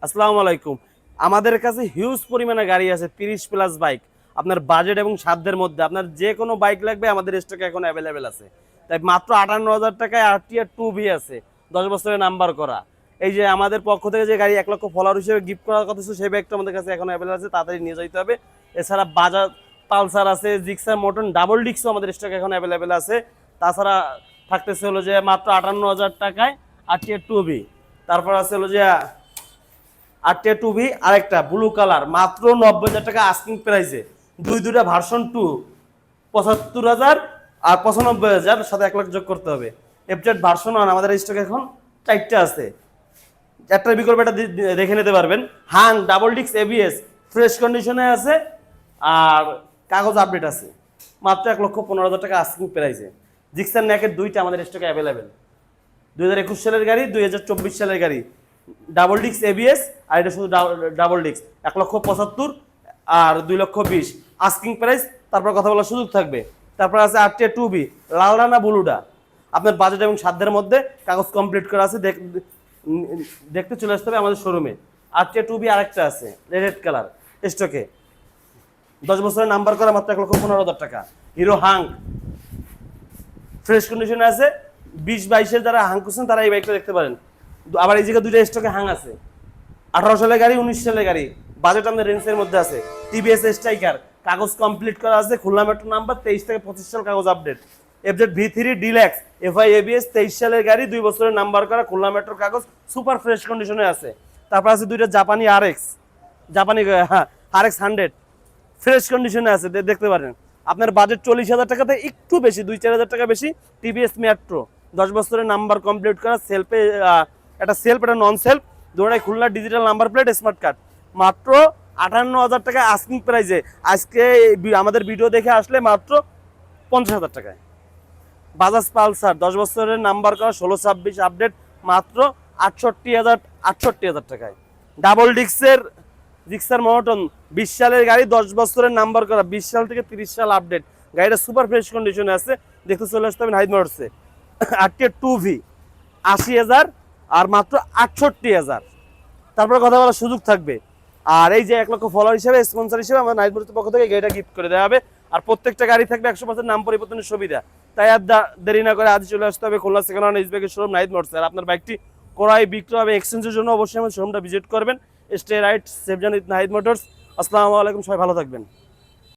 আসসালামু আলাইকুম। আমাদের কাছে হিউজ পরিমাণে গাড়ি আছে, 30 প্লাস বাইক। আপনার বাজেট এবং সাধ্যের মধ্যে আপনার যে কোনো বাইক লাগবে আমাদের স্টকে এখন অ্যাভেলেবেল আছে। তাই মাত্র 58,000 টাকায় আরটিআর 2V আছে, 10 বছরের নাম্বার করা। এই যে আমাদের পক্ষ থেকে যে গাড়ি 1 লক্ষ ফলোয়ার হিসেবে গিফট করার কথা ছিল, সেই বাইকটা আমাদের কাছে এখন অ্যাভেলেবেল আছে, তাড়াতাড়ি নিয়ে যাইতে হবে। এছাড়া বাজাজ পালসার আছে, জিক্সার মোটন ডাবল ডিস্কও আমাদের স্টকে এখন অ্যাভেলেবেল আছে। তাছাড়া থাকতেছে হলো যে মাত্র 58,000 টাকায় আরটিআর 2V। তারপর আছে হলো যে আরটিআর 2V আরেকটা ব্লু কালার, মাত্র 90,000 টাকা আস্কিং প্রাইসে। দুইটা ভার্সন 2, 75,000 আর 95,000, সাথে 1 লাখ যোগ করতে হবে। এফজেড ভার্সন 1 আমাদের স্টকে এখন 4টা আছে, একটার বিকল্প এটা দেখে নিতে পারবেন। Hang double disc ABS fresh কন্ডিশনে আছে, আর কাগজ আপডেট আছে। মাত্র 1,15,000 টাকা আস্কিং প্রাইসে। জিক্সার নেকের 2টা আমাদের স্টকে অ্যাভেলেবেল। 2021 সালের গাড়ি, 2024 সালের গাড়ি, ডাবল ডিস্ক এবিএস, আর এটা শুধু ডাবল ডিস্ক। 1,75,000 আর 2,20,000 আস্কিং প্রাইস। তারপর কথা বলার সুযোগ থাকবে। তারপর আছে আরটিআর 2B লাল রানা ব্লুটা, আপনার বাজেট এবং সাধ্যের মধ্যে, কাগজ কমপ্লিট করা আছে, দেখতে চলে আসতে হবে আমাদের শোরুমে। আরটিআর 2B আরেকটা আছে রেড কালার স্টকে, 10 বছরের নাম্বার করা, মাত্র 1,15,000 টাকা। হিরো হাং ফ্রেশ কন্ডিশনে আছে, 20-22-এর যারা হাং করছেন তারা এই বাইকটা দেখতে পারেন। আবার এই জায়গায় 2টা স্টকে হাং আছে, 18 সালের গাড়ি, 19 সালের গাড়ি, বাজেট আমাদের রেঞ্জের মধ্যে আছে। টিভিএস স্ট্রাইকার কাগজ কমপ্লিট করা আছে, খুলনা মেট্রো নাম্বার, 23 থেকে 25 সাল কাগজ update. FZ V3 deluxe FI ABS, 23 সালের গাড়ি, 2 বছরের নাম্বার করা, খুলনা মেট্রোর কাগজ, সুপার ফ্রেশ কন্ডিশনে আছে। তারপর আছে 2টা জাপানি আরএক্স, জাপানি আরএক্স 100 ফ্রেশ কন্ডিশনে আছে, দেখতে পারেন। আপনার বাজেট 40,000 টাকাতে একটু বেশি, 2-4,000 টাকা বেশি। টিভিএস মেট্রো 10 বছরের নাম্বার কমপ্লিট করা, সেলফে একটা সেলফ, এটা নন সেলফ, দুটোটাই Khulna digital number plate, smart card. মাত্র 58,000 টাকা আস্কিং প্রাইসে। আজকে আমাদের ভিডিও দেখে আসলে মাত্র 50,000 টাকায়। বাজাজ পালসার 10 বছরের নাম্বার করা, 16-26 আপডেট, মাত্র 68,000 টাকায়। ডাবল ডিস্কের জিক্সার মোটন 20 সালের গাড়ি, 10 বছরের নাম্বার করা, 20 সাল থেকে 30 সাল আপডেট, গাড়িটা সুপার ফ্রেশ কন্ডিশনে আছে, দেখতে চলে আসতে হবে হাইড মোটরসে। আরটিআর 2V 80,000 আর মাত্র 68,000। তারপরে কথা বলার সুযোগ থাকবে। আর এই যে 1 লক্ষ ফলোয়ার হিসেবে, স্পন্সর হিসেবে আমার নাইট মোটরসের পক্ষ থেকে গাড়িটা গিফট করে দেওয়া হবে। আর প্রত্যেকটা গাড়ি থাকবে 100% নাম পরিবর্তনের সুবিধা। তাই আর দেরি না করে আজ চলে আসতে হবে খুলনা সেকেন্ড হ্যান্ড ইজবেকের শোরুম নাইট মোটরস। আর আপনার বাইকটি ক্রয়, বিক্রয় এবং এক্সচেঞ্জের জন্য অবশ্যই আমার শোরুমটা ভিজিট করবেন। Stay right, safe journey with Nahid motors. আসসালামু আলাইকুম, সবাই ভালো থাকবেন।